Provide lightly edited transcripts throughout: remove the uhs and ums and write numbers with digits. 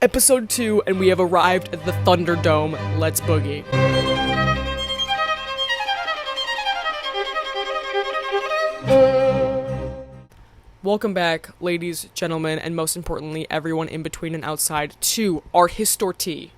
episode 2, and we have arrived at the Thunderdome. Let's boogie. Welcome back, ladies, gentlemen, and most importantly, everyone in between and outside, to our Histor-Tea.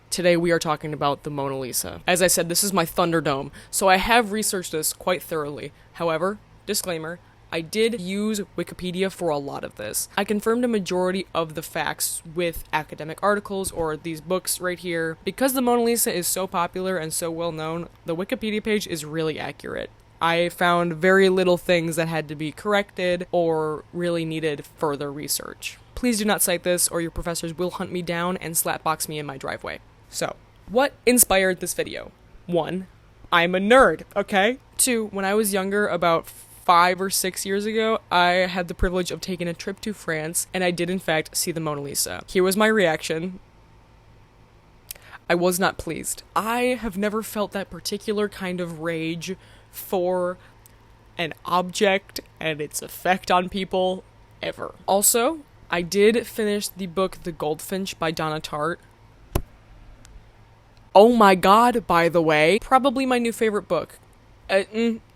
Today we are talking about the Mona Lisa. As I said, this is my Thunderdome, so I have researched this quite thoroughly. However, disclaimer, I did use Wikipedia for a lot of this. I confirmed a majority of the facts with academic articles or these books right here. Because the Mona Lisa is so popular and so well known, the Wikipedia page is really accurate. I found very little things that had to be corrected or really needed further research. Please do not cite this or your professors will hunt me down and slapbox me in my driveway. So, what inspired this video? 1, I'm a nerd, okay? 2, when I was younger, about 5 or 6 years ago, I had the privilege of taking a trip to France, and I did in fact see the Mona Lisa. Here was my reaction. I was not pleased. I have never felt that particular kind of rage for an object and its effect on people, ever. Also, I did finish the book The Goldfinch by Donna Tartt. Oh my god, by the way, probably my new favorite book.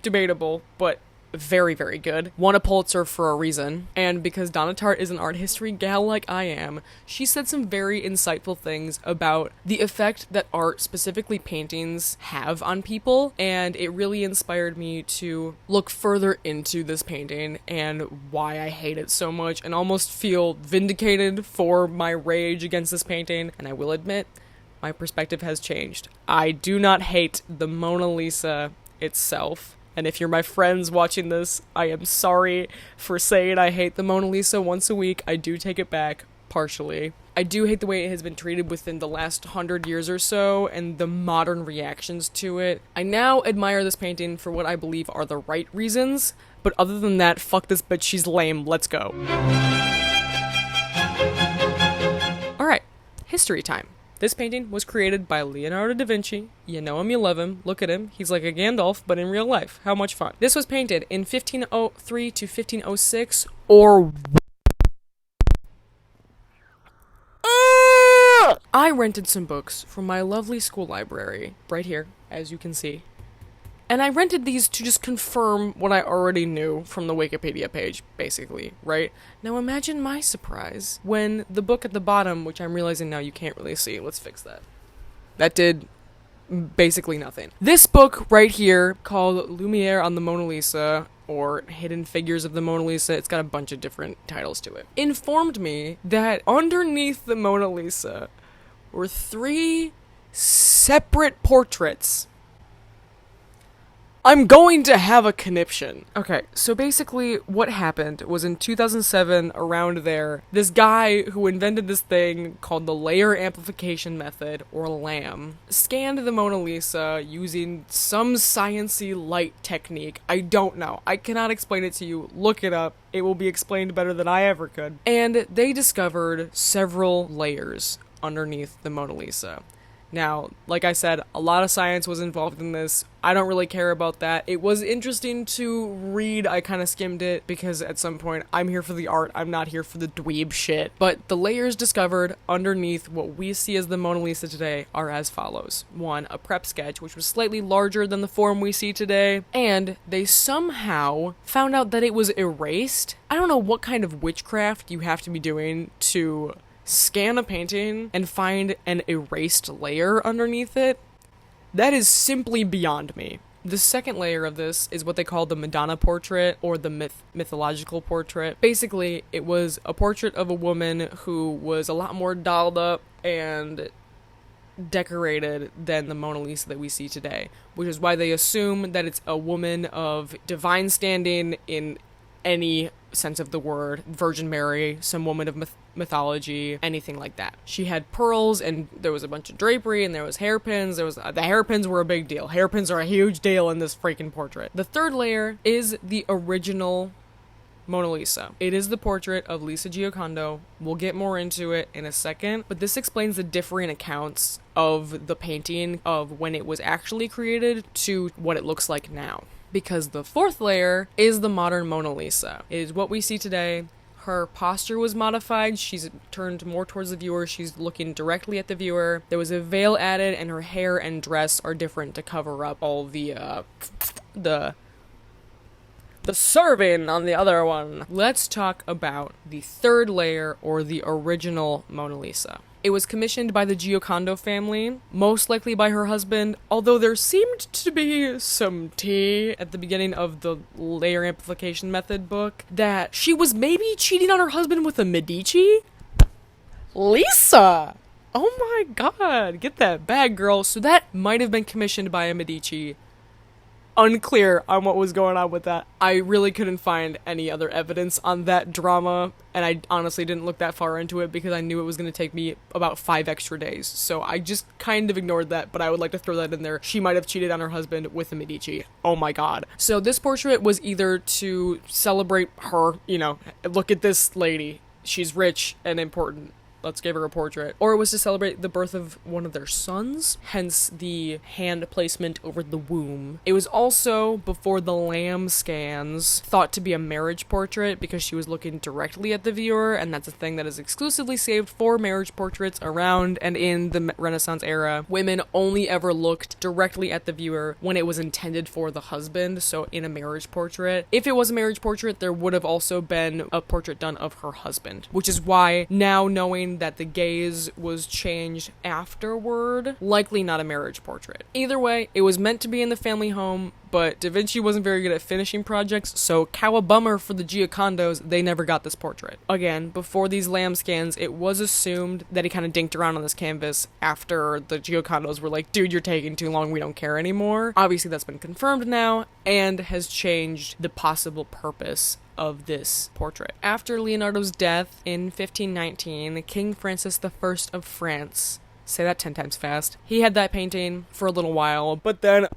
Debatable, but very, very good. Won a Pulitzer for a reason. And because Donna Tartt is an art history gal like I am, she said some very insightful things about the effect that art, specifically paintings, have on people. And it really inspired me to look further into this painting and why I hate it so much and almost feel vindicated for my rage against this painting. And I will admit, my perspective has changed. I do not hate the Mona Lisa itself. And if you're my friends watching this, I am sorry for saying I hate the Mona Lisa once a week. I do take it back, partially. I do hate the way it has been treated within the last 100 years or so, and the modern reactions to it. I now admire this painting for what I believe are the right reasons, but other than that, fuck this bitch, she's lame, let's go. Alright, history time. This painting was created by Leonardo da Vinci. You know him, you love him. Look at him. He's like a Gandalf, but in real life. How much fun. This was painted in 1503 to 1506, or... I rented some books from my lovely school library, right here, as you can see. And I rented these to just confirm what I already knew from the Wikipedia page, basically, right? Now imagine my surprise when the book at the bottom, which I'm realizing now you can't really see, let's fix that. That did basically nothing. This book right here, called Lumiere on the Mona Lisa, or Hidden Figures of the Mona Lisa, it's got a bunch of different titles to it, informed me that underneath the Mona Lisa were 3 separate portraits. I'm going to have a conniption. Okay, so basically what happened was in 2007, around there, this guy who invented this thing called the layer amplification method, or LAM, scanned the Mona Lisa using some science-y light technique. I don't know. I cannot explain it to you. Look it up. It will be explained better than I ever could. And they discovered several layers underneath the Mona Lisa. Now, like I said, a lot of science was involved in this. I don't really care about that. It was interesting to read. I kind of skimmed it because at some point I'm here for the art. I'm not here for the dweeb shit. But the layers discovered underneath what we see as the Mona Lisa today are as follows. 1, a prep sketch, which was slightly larger than the form we see today. And they somehow found out that it was erased. I don't know what kind of witchcraft you have to be doing to scan a painting and find an erased layer underneath it. That is simply beyond me. The second layer of this is what they call the Madonna portrait, or the mythological portrait. Basically, it was a portrait of a woman who was a lot more dolled up and decorated than the Mona Lisa that we see today, which is why they assume that it's a woman of divine standing in any sense of the word. Virgin Mary, some woman of mythology, anything like that. She had pearls, and there was a bunch of drapery, and there was hairpins. The hairpins were a big deal. Hairpins are a huge deal in this freaking portrait. The third layer is the original Mona Lisa. It is the portrait of Lisa Giocondo. We'll get more into it in a second, but this explains the differing accounts of the painting of when it was actually created to what it looks like now. Because the fourth layer is the modern Mona Lisa. It is what we see today. Her posture was modified. She's turned more towards the viewer. She's looking directly at the viewer. There was a veil added, and her hair and dress are different to cover up all the serving on the other one. Let's talk about the third layer, or the original Mona Lisa. It was commissioned by the Giocondo family, most likely by her husband, although there seemed to be some tea at the beginning of the layer amplification method book that she was maybe cheating on her husband with a Medici? Lisa! Oh my god, get that bag, girl. So that might have been commissioned by a Medici. Unclear on what was going on with that. I really couldn't find any other evidence on that drama, and I honestly didn't look that far into it because I knew it was going to take me about 5 extra days. So I just kind of ignored that, but I would like to throw that in there. She might have cheated on her husband with a Medici. Oh my god. So this portrait was either to celebrate her, look at this lady. She's rich and important. Let's give her a portrait. Or it was to celebrate the birth of one of their sons, hence the hand placement over the womb. It was also, before the lamb scans, thought to be a marriage portrait because she was looking directly at the viewer, and that's a thing that is exclusively saved for marriage portraits around and in the Renaissance era. Women only ever looked directly at the viewer when it was intended for the husband, so in a marriage portrait. If it was a marriage portrait, there would have also been a portrait done of her husband, which is why, now knowing that the gaze was changed afterward, likely not a marriage portrait. Either way, it was meant to be in the family home, but Da Vinci wasn't very good at finishing projects, so cowabummer for the Giocondos, they never got this portrait. Again, before these lamb scans, it was assumed that he kind of dinked around on this canvas after the Giocondos were like, dude, you're taking too long, we don't care anymore. Obviously that's been confirmed now, and has changed the possible purpose of this portrait. After Leonardo's death in 1519, King Francis I of France, say that 10 times fast, he had that painting for a little while, but then,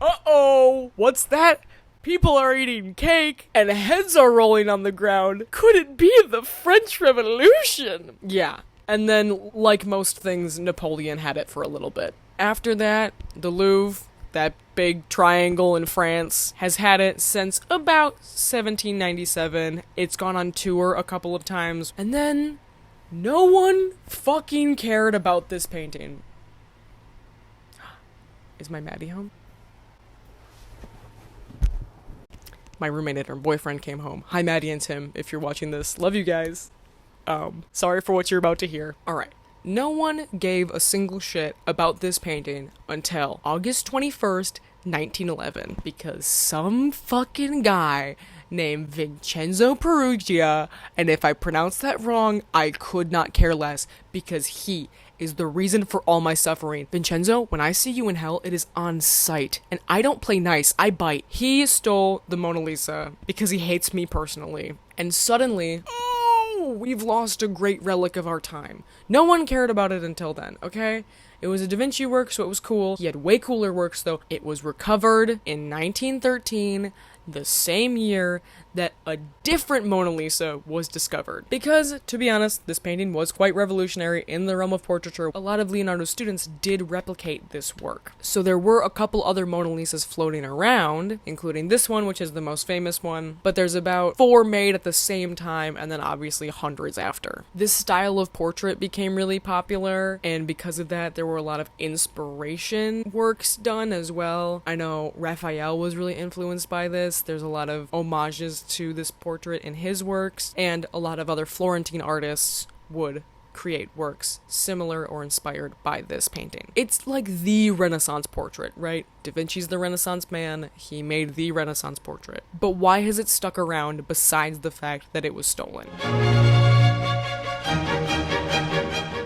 what's that? People are eating cake, and heads are rolling on the ground. Could it be the French Revolution? Yeah. And then, like most things, Napoleon had it for a little bit. After that, the Louvre, that big triangle in France, has had it since about 1797. It's gone on tour a couple of times, and then no one fucking cared about this painting. Is my Maddie home? My roommate and her boyfriend came home. Hi, Maddie and Tim, if you're watching this. Love you guys. Sorry for what you're about to hear. Alright. No one gave a single shit about this painting until August 21st, 1911, because some fucking guy named Vincenzo Perugia, and if I pronounced that wrong, I could not care less, because he is the reason for all my suffering. Vincenzo, when I see you in hell, it is on sight, and I don't play nice, I bite. He stole the Mona Lisa because he hates me personally, and suddenly, we've lost a great relic of our time. No one cared about it until then, okay? It was a Da Vinci work, so it was cool. He had way cooler works, though. It was recovered in 1913, the same year that a different Mona Lisa was discovered. Because, to be honest, this painting was quite revolutionary in the realm of portraiture. A lot of Leonardo's students did replicate this work. So there were a couple other Mona Lisas floating around, including this one, which is the most famous one, but there's about 4 made at the same time, and then obviously hundreds after. This style of portrait became really popular, and because of that, there were a lot of inspiration works done as well. I know Raphael was really influenced by this. There's a lot of homages to this portrait in his works, and a lot of other Florentine artists would create works similar or inspired by this painting. It's like the Renaissance portrait, right? Da Vinci's the Renaissance man, he made the Renaissance portrait. But why has it stuck around besides the fact that it was stolen?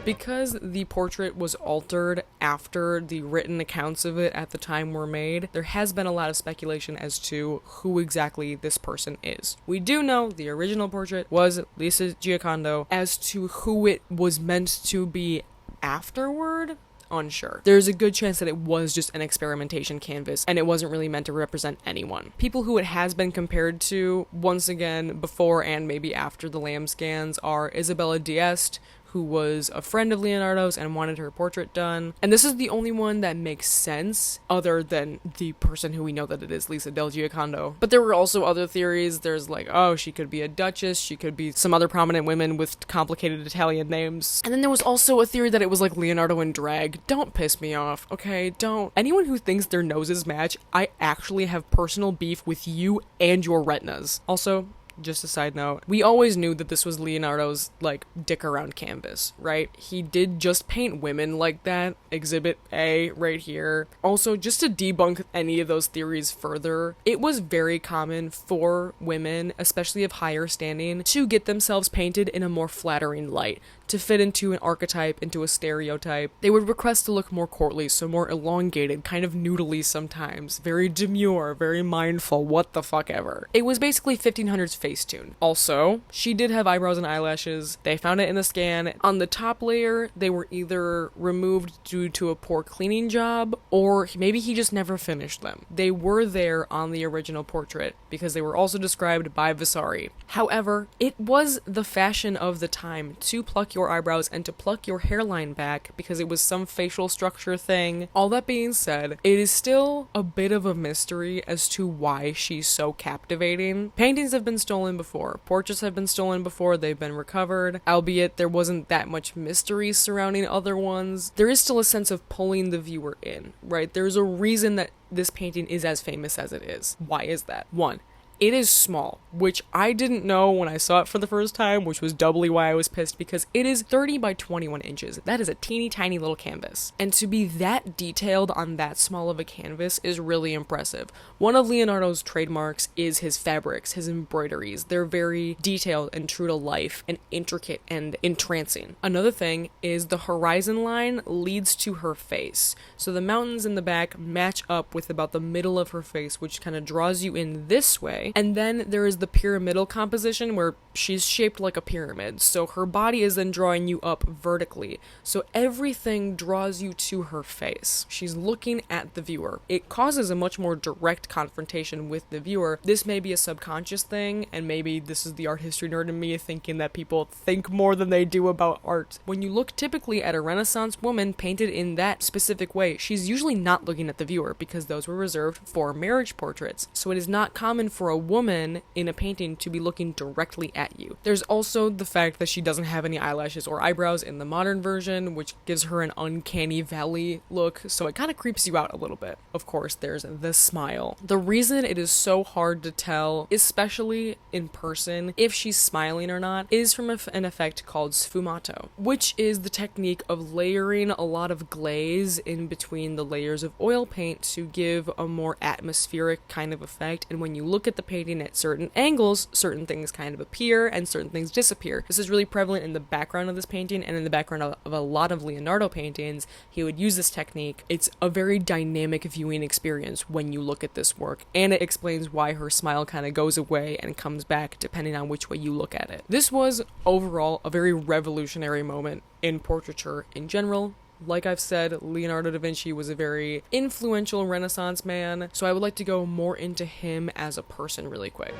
Because the portrait was altered after the written accounts of it at the time were made, there has been a lot of speculation as to who exactly this person is. We do know the original portrait was Lisa Giocondo. As to who it was meant to be afterward, unsure. There's a good chance that it was just an experimentation canvas and it wasn't really meant to represent anyone. People who it has been compared to, once again, before and maybe after the lamb scans, are Isabella d'Este, who was a friend of Leonardo's and wanted her portrait done. And this is the only one that makes sense other than the person who we know that it is, Lisa del Giocondo. But there were also other theories. There's like, oh, she could be a duchess, she could be some other prominent women with complicated Italian names. And then there was also a theory that it was like Leonardo in drag. Don't piss me off, okay? Don't. Anyone who thinks their noses match, I actually have personal beef with you and your retinas. Also, just a side note, we always knew that this was Leonardo's, like, dick around canvas, right? He did just paint women like that. Exhibit A right here. Also, just to debunk any of those theories further, it was very common for women, especially of higher standing, to get themselves painted in a more flattering light, to fit into an archetype, into a stereotype. They would request to look more courtly, so more elongated, kind of noodly sometimes, very demure, very mindful, what the fuck ever. It was basically 1500s Facetune. Also, she did have eyebrows and eyelashes. They found it in the scan. On the top layer, they were either removed due to a poor cleaning job, or maybe he just never finished them. They were there on the original portrait, because they were also described by Vasari. However, it was the fashion of the time to pluck your eyebrows and to pluck your hairline back because it was some facial structure thing. All that being said, it is still a bit of a mystery as to why she's so captivating. Paintings have been stolen before. Portraits have been stolen before. They've been recovered. Albeit there wasn't that much mystery surrounding other ones, there is still a sense of pulling the viewer in, right? There's a reason that this painting is as famous as it is. Why is that? One, it is small, which I didn't know when I saw it for the first time, which was doubly why I was pissed, because it is 30 by 21 inches. That is a teeny tiny little canvas. And to be that detailed on that small of a canvas is really impressive. One of Leonardo's trademarks is his fabrics, his embroideries. They're very detailed and true to life and intricate and entrancing. Another thing is the horizon line leads to her face. So the mountains in the back match up with about the middle of her face, which kind of draws you in this way. And then there is the pyramidal composition where she's shaped like a pyramid. So her body is then drawing you up vertically. So everything draws you to her face. She's looking at the viewer. It causes a much more direct confrontation with the viewer. This may be a subconscious thing, and maybe this is the art history nerd in me thinking that people think more than they do about art. When you look typically at a Renaissance woman painted in that specific way, she's usually not looking at the viewer because those were reserved for marriage portraits. So it is not common for a woman in a painting to be looking directly at you. There's also the fact that she doesn't have any eyelashes or eyebrows in the modern version, which gives her an uncanny valley look, so it kind of creeps you out a little bit. Of course, there's the smile. The reason it is so hard to tell, especially in person, if she's smiling or not, is from an effect called sfumato, which is the technique of layering a lot of glaze in between the layers of oil paint to give a more atmospheric kind of effect. And when you look at the painting at certain angles, certain things kind of appear and certain things disappear. This is really prevalent in the background of this painting and in the background of a lot of Leonardo paintings. He would use this technique. It's a very dynamic viewing experience when you look at this work, and it explains why her smile kind of goes away and comes back depending on which way you look at it. This was overall a very revolutionary moment in portraiture in general. Like I've said, Leonardo da Vinci was a very influential Renaissance man, so I would like to go more into him as a person really quick.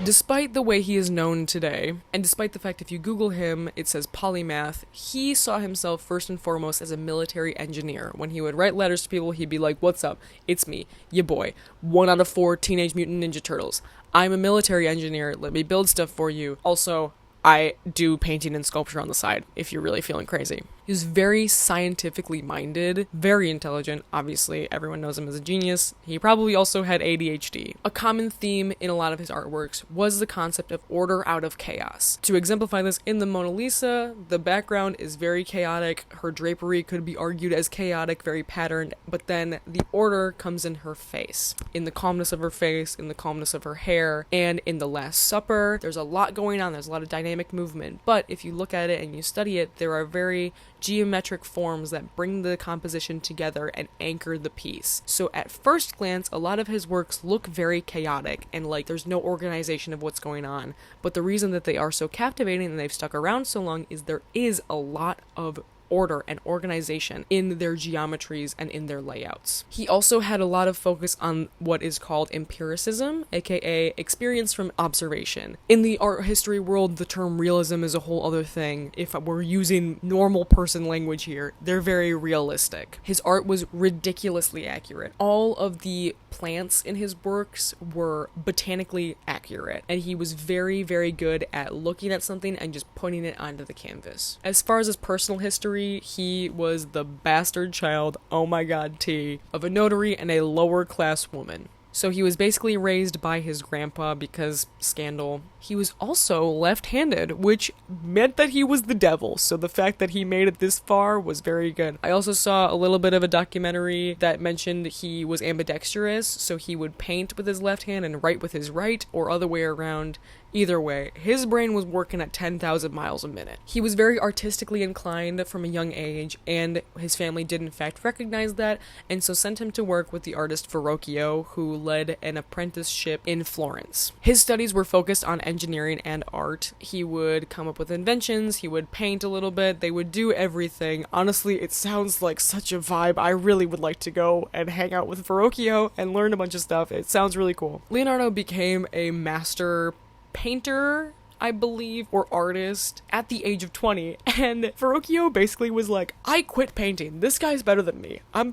Despite the way he is known today, and despite the fact if you Google him, it says polymath, he saw himself first and foremost as a military engineer. When he would write letters to people, he'd be like, "What's up? It's me, ya boy, 1 out of 4 Teenage Mutant Ninja Turtles. I'm a military engineer, let me build stuff for you. Also, I do painting and sculpture on the side, if you're really feeling crazy." He was very scientifically minded, very intelligent. Obviously, everyone knows him as a genius. He probably also had ADHD. A common theme in a lot of his artworks was the concept of order out of chaos. To exemplify this, in the Mona Lisa, the background is very chaotic. Her drapery could be argued as chaotic, very patterned, but then the order comes in her face. In the calmness of her face, in the calmness of her hair, and in the Last Supper, there's a lot going on. There's a lot of dynamic movement. But if you look at it and you study it, there are very geometric forms that bring the composition together and anchor the piece. So at first glance, a lot of his works look very chaotic and like there's no organization of what's going on. But the reason that they are so captivating and they've stuck around so long is there is a lot of order and organization in their geometries and in their layouts. He also had a lot of focus on what is called empiricism, aka experience from observation. In the art history world, the term realism is a whole other thing. If we're using normal person language here, they're very realistic. His art was ridiculously accurate. All of the plants in his works were botanically accurate, and he was very, very good at looking at something and just putting it onto the canvas. As far as his personal history, he was the bastard child, oh my god, T, of a notary and a lower class woman. So he was basically raised by his grandpa because scandal. He was also left-handed, which meant that he was the devil, so the fact that he made it this far was very good. I also saw a little bit of a documentary that mentioned he was ambidextrous, so he would paint with his left hand and write with his right, or other way around. Either way, his brain was working at 10,000 miles a minute. He was very artistically inclined from a young age, and his family did in fact recognize that, and so sent him to work with the artist Verrocchio, who led an apprenticeship in Florence. His studies were focused on engineering and art. He would come up with inventions, he would paint a little bit, they would do everything. Honestly, it sounds like such a vibe. I really would like to go and hang out with Verrocchio and learn a bunch of stuff. It sounds really cool. Leonardo became a master painter, I believe, or artist at the age of 20, and Verrocchio basically was like, I quit painting, this guy's better than me. He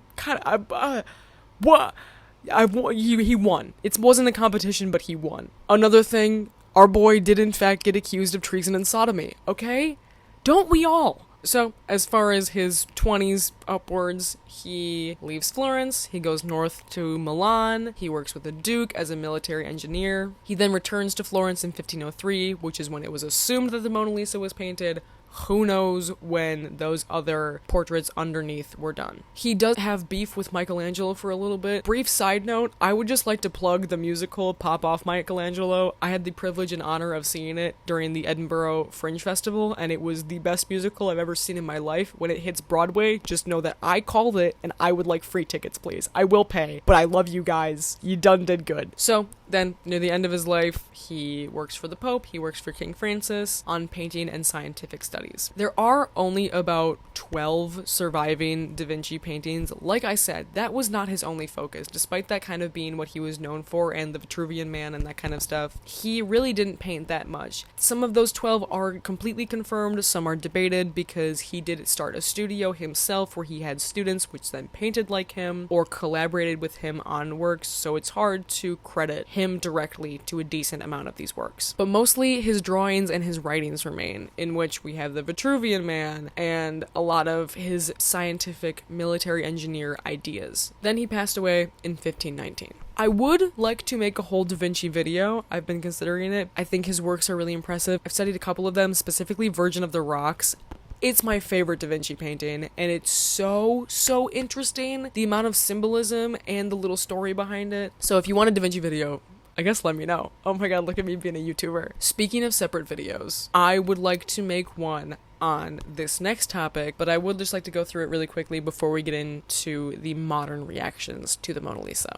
won. It wasn't a competition, but he won. Another thing, our boy did in fact get accused of treason and sodomy, okay? Don't we all? So, as far as his 20s upwards, he leaves Florence, he goes north to Milan, he works with the Duke as a military engineer. He then returns to Florence in 1503, which is when it was assumed that the Mona Lisa was painted. Who knows when those other portraits underneath were done. He does have beef with Michelangelo for a little bit. Brief side note, I would just like to plug the musical Pop Off Michelangelo. I had the privilege and honor of seeing it during the Edinburgh Fringe Festival, and it was the best musical I've ever seen in my life. When it hits Broadway, just know that I called it, and I would like free tickets, please. I will pay, but I love you guys. You done did good. So, then, near the end of his life, he works for the Pope, he works for King Francis on painting and scientific studies. There are only about 12 surviving Da Vinci paintings. Like I said, that was not his only focus. Despite that kind of being what he was known for, and the Vitruvian Man and that kind of stuff, he really didn't paint that much. Some of those 12 are completely confirmed, some are debated, because he did start a studio himself where he had students which then painted like him, or collaborated with him on works, so it's hard to credit him directly to a decent amount of these works. But mostly his drawings and his writings remain, in which we have the Vitruvian Man and a lot of his scientific military engineer ideas. Then he passed away in 1519. I would like to make a whole Da Vinci video. I've been considering it. I think his works are really impressive. I've studied a couple of them, specifically Virgin of the Rocks. It's my favorite Da Vinci painting, and it's so interesting, the amount of symbolism and the little story behind it. So if you want a Da Vinci video, I guess let me know. Oh my god, look at me being a YouTuber. Speaking of separate videos, I would like to make one on this next topic, but I would just like to go through it really quickly before we get into the modern reactions to the Mona Lisa.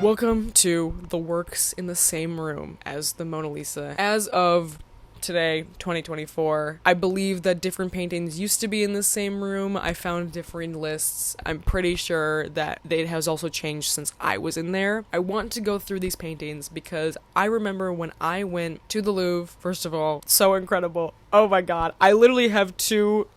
Welcome to the works in the same room as the Mona Lisa. As of today, 2024, I believe that different paintings used to be in the same room. I found differing lists. I'm pretty sure that it has also changed since I was in there. I want to go through these paintings because I remember when I went to the Louvre, first of all, so incredible. Oh my god, I literally have two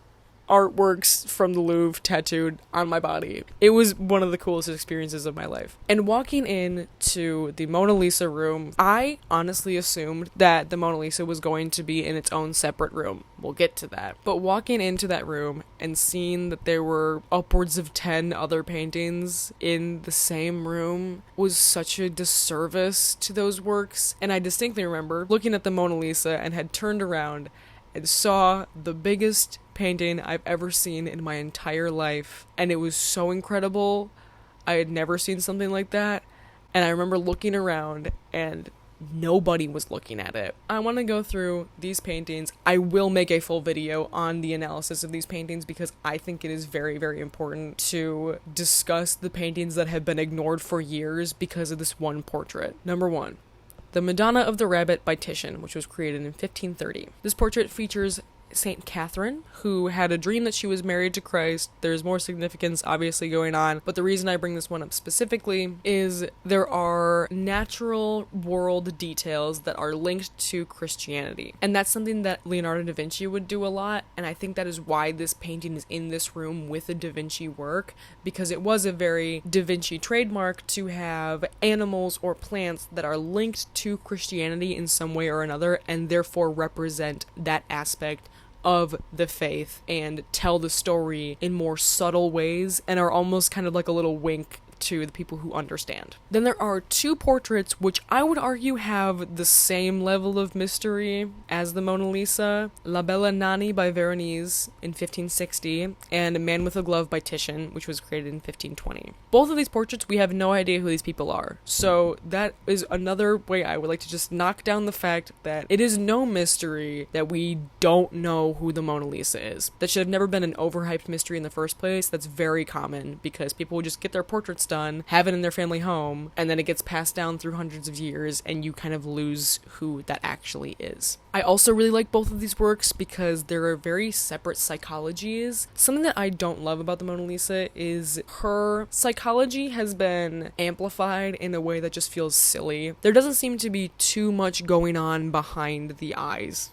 artworks from the Louvre tattooed on my body. It was one of the coolest experiences of my life. And walking in to the Mona Lisa room, I honestly assumed that the Mona Lisa was going to be in its own separate room. We'll get to that. But walking into that room and seeing that there were upwards of 10 other paintings in the same room was such a disservice to those works. And I distinctly remember looking at the Mona Lisa and had turned around and saw the biggest painting I've ever seen in my entire life, and it was so incredible. I had never seen something like that, and I remember looking around and nobody was looking at it. I want to go through these paintings. I will make a full video on the analysis of these paintings because I think it is very, very important to discuss the paintings that have been ignored for years because of this one portrait. Number one, The Madonna of the Rabbit by Titian, which was created in 1530. This portrait features Saint Catherine, who had a dream that she was married to Christ. There's more significance obviously going on, but the reason I bring this one up specifically is there are natural world details that are linked to Christianity. And that's something that Leonardo da Vinci would do a lot, and I think that is why this painting is in this room with a da Vinci work, because it was a very da Vinci trademark to have animals or plants that are linked to Christianity in some way or another, and therefore represent that aspect of the faith and tell the story in more subtle ways and are almost kind of like a little wink to the people who understand. Then there are two portraits which I would argue have the same level of mystery as the Mona Lisa: La Bella Nani by Veronese in 1560 and A Man with a Glove by Titian, which was created in 1520. Both of these portraits, we have no idea who these people are. So that is another way I would like to just knock down the fact that it is no mystery that we don't know who the Mona Lisa is. That should have never been an overhyped mystery in the first place. That's very common because people would just get their portraits done, have it in their family home, and then it gets passed down through hundreds of years and you kind of lose who that actually is. I also really like both of these works because there are very separate psychologies. Something that I don't love about the Mona Lisa is her psychology has been amplified in a way that just feels silly. There doesn't seem to be too much going on behind the eyes.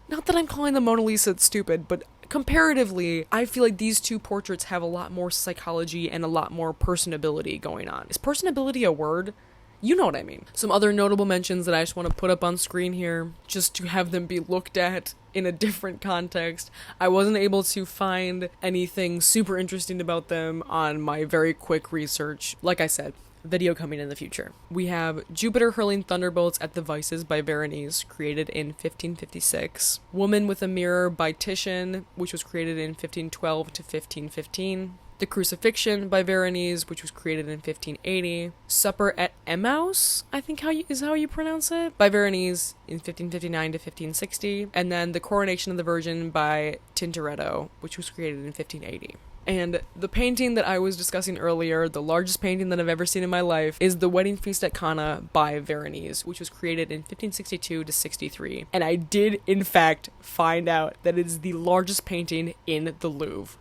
Not that I'm calling the Mona Lisa stupid, but comparatively, I feel like these two portraits have a lot more psychology and a lot more personability going on. Is personability a word? You know what I mean. Some other notable mentions that I just want to put up on screen here, just to have them be looked at in a different context. I wasn't able to find anything super interesting about them on my very quick research. Like I said, video coming in the future. We have Jupiter Hurling Thunderbolts at the Vices by Veronese, created in 1556. Woman with a Mirror by Titian, which was created in 1512 to 1515. The Crucifixion by Veronese, which was created in 1580. Supper at Emmaus, I think is how you pronounce it, by Veronese in 1559 to 1560. And then The Coronation of the Virgin by Tintoretto, which was created in 1580. And the painting that I was discussing earlier, the largest painting that I've ever seen in my life, is The Wedding Feast at Cana by Veronese, which was created in 1562 to 63. And I did, in fact, find out that it is the largest painting in the Louvre.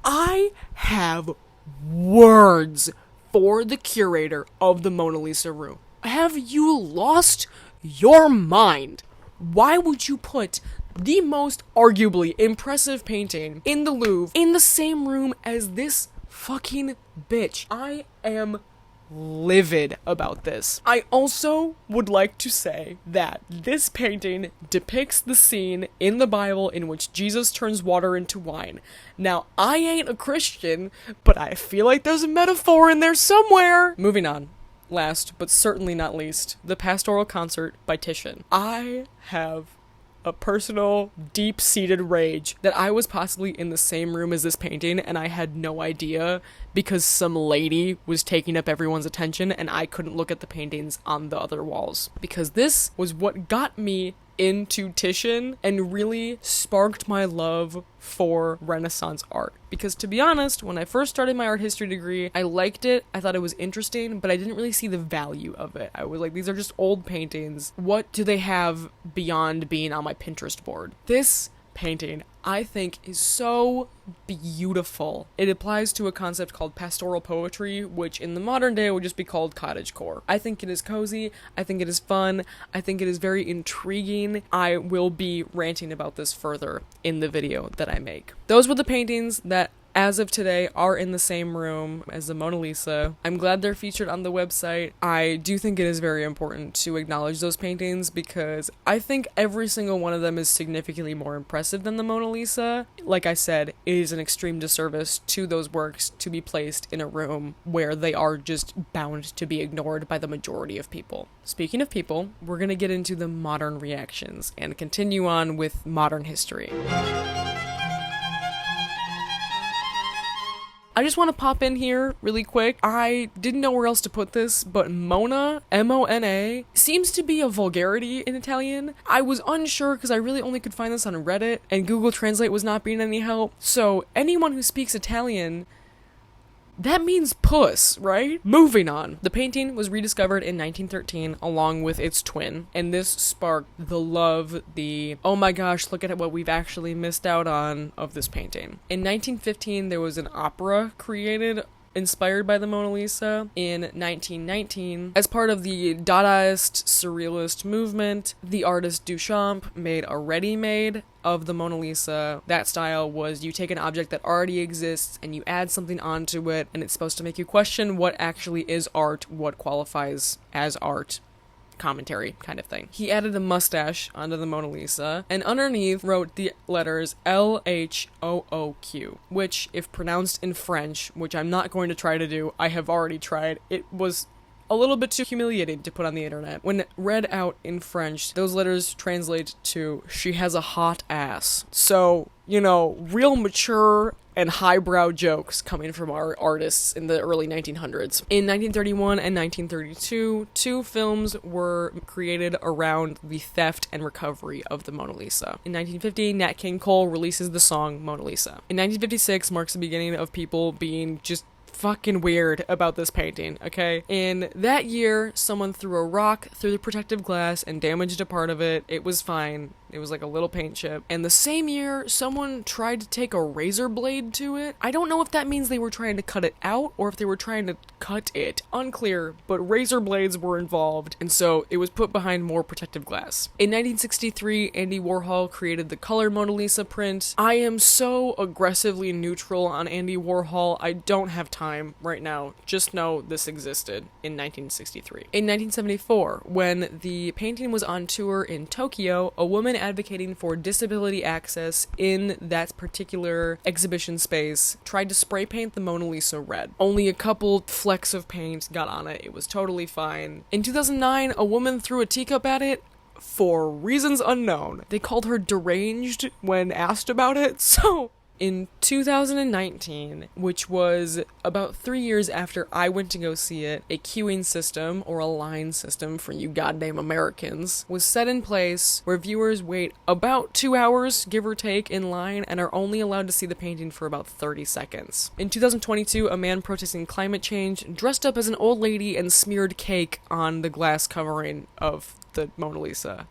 I have words for the curator of the Mona Lisa room. Have you lost your mind? Why would you put the most arguably impressive painting in the Louvre in the same room as this fucking bitch? I am livid about this. I also would like to say that this painting depicts the scene in the Bible in which Jesus turns water into wine. Now, I ain't a Christian, but I feel like there's a metaphor in there somewhere. Moving on. Last, but certainly not least, the Pastoral Concert by Titian. I have a personal, deep-seated rage that I was possibly in the same room as this painting and I had no idea because some lady was taking up everyone's attention and I couldn't look at the paintings on the other walls. Because this was what got me into Titian and really sparked my love for Renaissance art. Because to be honest, when I first started my art history degree, I liked it, I thought it was interesting, but I didn't really see the value of it. I was like, these are just old paintings. What do they have beyond being on my Pinterest board? This painting, I think, is so beautiful. It applies to a concept called pastoral poetry, which in the modern day would just be called cottagecore. I think it is cozy, I think it is fun, I think it is very intriguing. I will be ranting about this further in the video that I make. Those were the paintings that as of today are in the same room as the Mona Lisa. I'm glad they're featured on the website. I do think it is very important to acknowledge those paintings because I think every single one of them is significantly more impressive than the Mona Lisa. Like I said, it is an extreme disservice to those works to be placed in a room where they are just bound to be ignored by the majority of people. Speaking of people, we're gonna get into the modern reactions and continue on with modern history. I just want to pop in here really quick. I didn't know where else to put this, but Mona, M-O-N-A, seems to be a vulgarity in Italian. I was unsure because I really only could find this on Reddit, and Google Translate was not being any help. So anyone who speaks Italian, that means puss, right? Moving on. The painting was rediscovered in 1913 along with its twin, and this sparked the love, oh my gosh, look at what we've actually missed out on of this painting. In 1915, there was an opera created inspired by the Mona Lisa. In 1919, as part of the Dadaist Surrealist movement, the artist Duchamp made a ready-made of the Mona Lisa. That style was you take an object that already exists and you add something onto it, and it's supposed to make you question what actually is art, what qualifies as art. Commentary kind of thing. He added a mustache onto the Mona Lisa, and underneath wrote the letters LHOOQ, which, if pronounced in French, which I'm not going to try to do, I have already tried, it was a little bit too humiliating to put on the internet. When read out in French, those letters translate to, she has a hot ass. So, real mature and highbrow jokes coming from our artists in the early 1900s. In 1931 and 1932, 2 films were created around the theft and recovery of the Mona Lisa. In 1950, Nat King Cole releases the song Mona Lisa. In 1956 marks the beginning of people being just fucking weird about this painting, okay? In that year, someone threw a rock through the protective glass and damaged a part of it. It was fine. It was like a little paint chip. And the same year, someone tried to take a razor blade to it. I don't know if that means they were trying to cut it out or if they were trying to cut it. Unclear, but razor blades were involved, and so it was put behind more protective glass. In 1963, Andy Warhol created the color Mona Lisa print. I am so aggressively neutral on Andy Warhol, I don't have time right now. Just know this existed in 1963. In 1974, when the painting was on tour in Tokyo, a woman advocating for disability access in that particular exhibition space tried to spray paint the Mona Lisa red. Only a couple flecks of paint got on it. It was totally fine. In 2009, a woman threw a teacup at it for reasons unknown. They called her deranged when asked about it, so in 2019, which was about 3 years after I went to go see it, a queuing system, or a line system for you goddamn Americans, was set in place where viewers wait about 2 hours, give or take, in line and are only allowed to see the painting for about 30 seconds. In 2022, a man protesting climate change dressed up as an old lady and smeared cake on the glass covering of the Mona Lisa.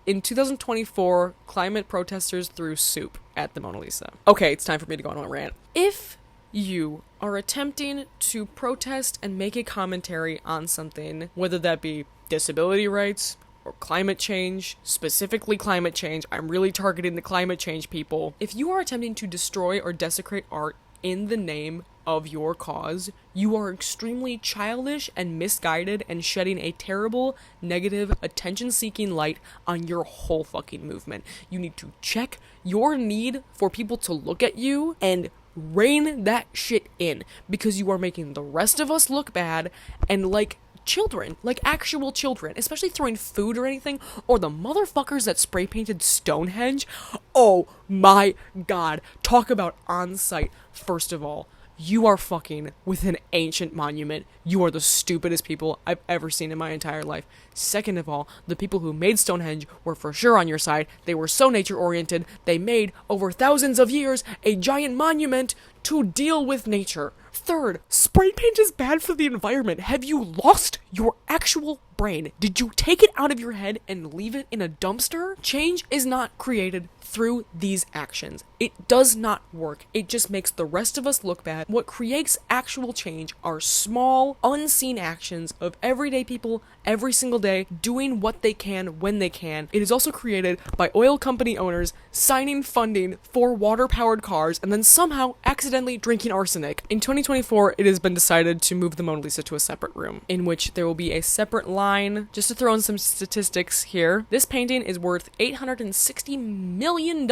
In 2024, climate protesters threw soup at the Mona Lisa. Okay, it's time for me to go on a rant. If you are attempting to protest and make a commentary on something, whether that be disability rights or climate change, specifically climate change, I'm really targeting the climate change people. If you are attempting to destroy or desecrate art in the name of your cause, you are extremely childish and misguided and shedding a terrible, negative, attention-seeking light on your whole fucking movement. You need to check your need for people to look at you and rein that shit in, because you are making the rest of us look bad and like children, like actual children, especially throwing food or anything, or the motherfuckers that spray painted Stonehenge. Oh my god, talk about on-site. First of all, you are fucking with an ancient monument. You are the stupidest people I've ever seen in my entire life. Second of all, the people who made Stonehenge were for sure on your side. They were so nature-oriented, they made, over thousands of years, a giant monument to deal with nature. Third, spray paint is bad for the environment. Have you lost your actual brain? Did you take it out of your head and leave it in a dumpster? Change is not created through these actions. It does not work. It just makes the rest of us look bad. What creates actual change are small, unseen actions of everyday people every single day doing what they can when they can. It is also created by oil company owners signing funding for water-powered cars and then somehow accidentally drinking arsenic. In 2024, it has been decided to move the Mona Lisa to a separate room, in which there will be a separate line. Just to throw in some statistics here, this painting is worth $860 million,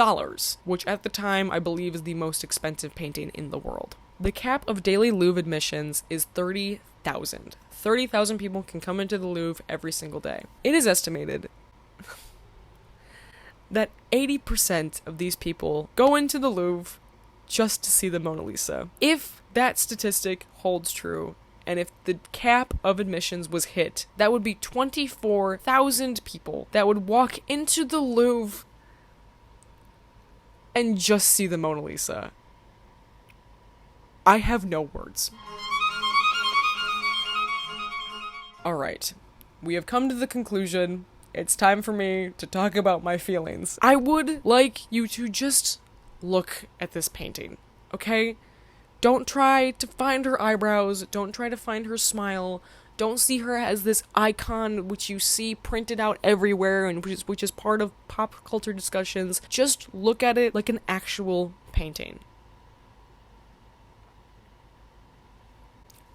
which at the time I believe is the most expensive painting in the world. The cap of daily Louvre admissions is 30,000. 30,000 people can come into the Louvre every single day. It is estimated that 80% of these people go into the Louvre just to see the Mona Lisa. If that statistic holds true, and if the cap of admissions was hit, that would be 24,000 people that would walk into the Louvre and just see the Mona Lisa. I have no words. Alright, we have come to the conclusion. It's time for me to talk about my feelings. I would like you to just look at this painting, okay? Don't try to find her eyebrows, don't try to find her smile, don't see her as this icon which you see printed out everywhere and which is part of pop culture discussions. Just look at it like an actual painting.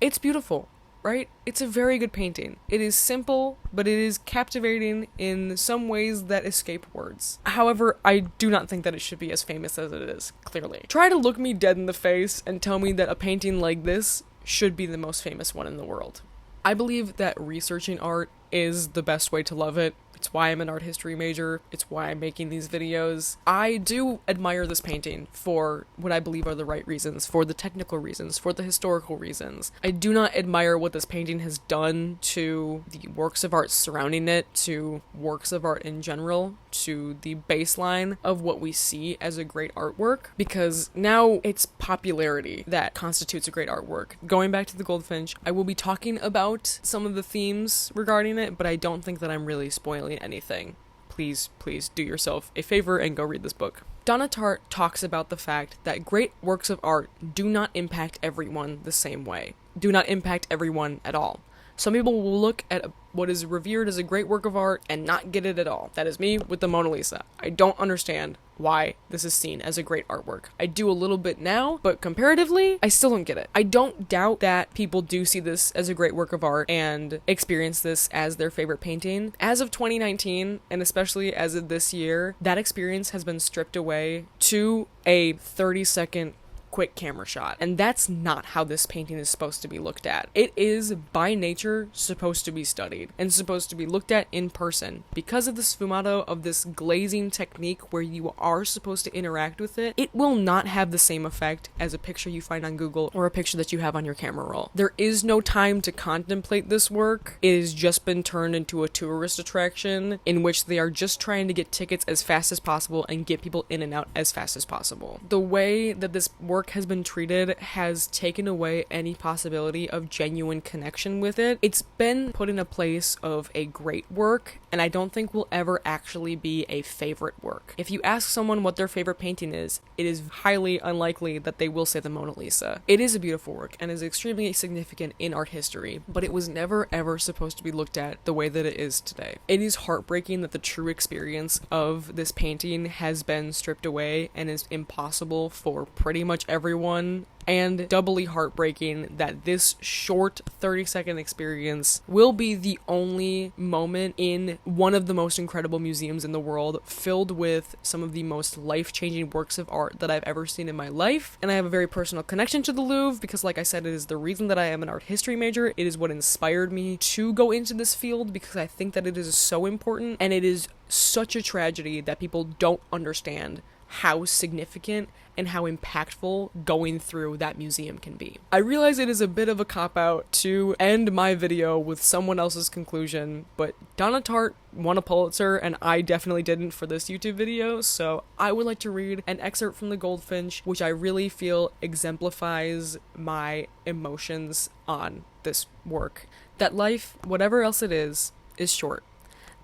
It's beautiful, right? It's a very good painting. It is simple, but it is captivating in some ways that escape words. However, I do not think that it should be as famous as it is, clearly. Try to look me dead in the face and tell me that a painting like this should be the most famous one in the world. I believe that researching art is the best way to love it. It's why I'm an art history major. It's why I'm making these videos. I do admire this painting for what I believe are the right reasons, for the technical reasons, for the historical reasons. I do not admire what this painting has done to the works of art surrounding it, to works of art in general, to the baseline of what we see as a great artwork, because now it's popularity that constitutes a great artwork. Going back to the Goldfinch, I will be talking about some of the themes regarding it, but I don't think that I'm really spoiling anything. Please do yourself a favor and go read this book. Donna Tartt talks about the fact that great works of art do not impact everyone the same way, do not impact everyone at all. Some people will look at what is revered as a great work of art and not get it at all. That is me with the Mona Lisa. I don't understand why this is seen as a great artwork. I do a little bit now, but comparatively, I still don't get it. I don't doubt that people do see this as a great work of art and experience this as their favorite painting. As of 2019, and especially as of this year, that experience has been stripped away to a 30-second quick camera shot. And that's not how this painting is supposed to be looked at. It is, by nature, supposed to be studied and supposed to be looked at in person. Because of the sfumato, of this glazing technique where you are supposed to interact with it, it will not have the same effect as a picture you find on Google or a picture that you have on your camera roll. There is no time to contemplate this work. It has just been turned into a tourist attraction in which they are just trying to get tickets as fast as possible and get people in and out as fast as possible. The way that this work has been treated has taken away any possibility of genuine connection with it. It's been put in a place of a great work, and I don't think will ever actually be a favorite work. If you ask someone what their favorite painting is, it is highly unlikely that they will say the Mona Lisa. It is a beautiful work and is extremely significant in art history, but it was never ever supposed to be looked at the way that it is today. It is heartbreaking that the true experience of this painting has been stripped away and is impossible for pretty much everyone, and doubly heartbreaking that this short 30-second experience will be the only moment in one of the most incredible museums in the world, filled with some of the most life-changing works of art that I've ever seen in my life. And I have a very personal connection to the Louvre because, like I said, it is the reason that I am an art history major. It is what inspired me to go into this field because I think that it is so important, and it is such a tragedy that people don't understand how significant and how impactful going through that museum can be. I realize it is a bit of a cop-out to end my video with someone else's conclusion, but Donna Tartt won a Pulitzer and I definitely didn't for this YouTube video, so I would like to read an excerpt from The Goldfinch, which I really feel exemplifies my emotions on this work. That life, whatever else it is short.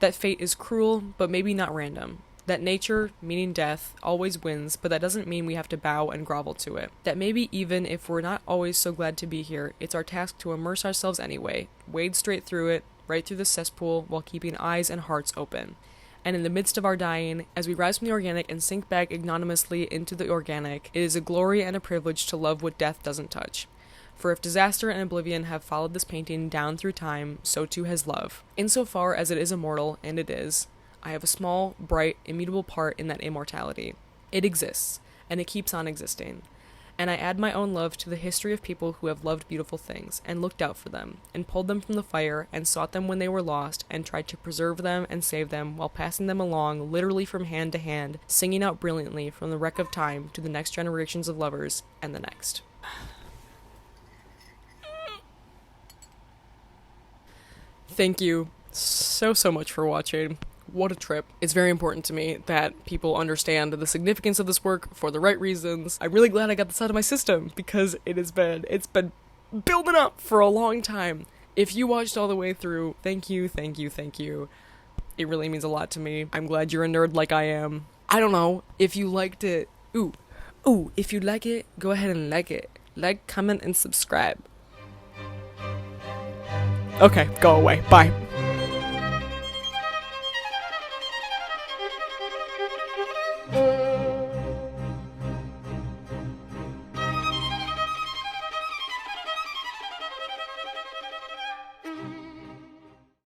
That fate is cruel, but maybe not random. That nature, meaning death, always wins, but that doesn't mean we have to bow and grovel to it. That maybe even if we're not always so glad to be here, it's our task to immerse ourselves anyway, wade straight through it, right through the cesspool, while keeping eyes and hearts open. And in the midst of our dying, as we rise from the organic and sink back ignominiously into the organic, it is a glory and a privilege to love what death doesn't touch. For if disaster and oblivion have followed this painting down through time, so too has love. Insofar as it is immortal, and it is, I have a small, bright, immutable part in that immortality. It exists, and it keeps on existing. And I add my own love to the history of people who have loved beautiful things, and looked out for them, and pulled them from the fire, and sought them when they were lost, and tried to preserve them and save them, while passing them along, literally from hand to hand, singing out brilliantly from the wreck of time to the next generations of lovers, and the next. Thank you so much for watching. what a trip. It's very important to me that people understand the significance of this work for the right reasons. I'm really glad I got this out of my system because it's been building up for a long time. If you watched all the way through, thank you, thank you, thank you. It really means a lot to me. I'm glad you're a nerd like I am. I don't know, if you liked it, if you like it, go ahead and like it. Like, comment, and subscribe. Okay, go away. Bye.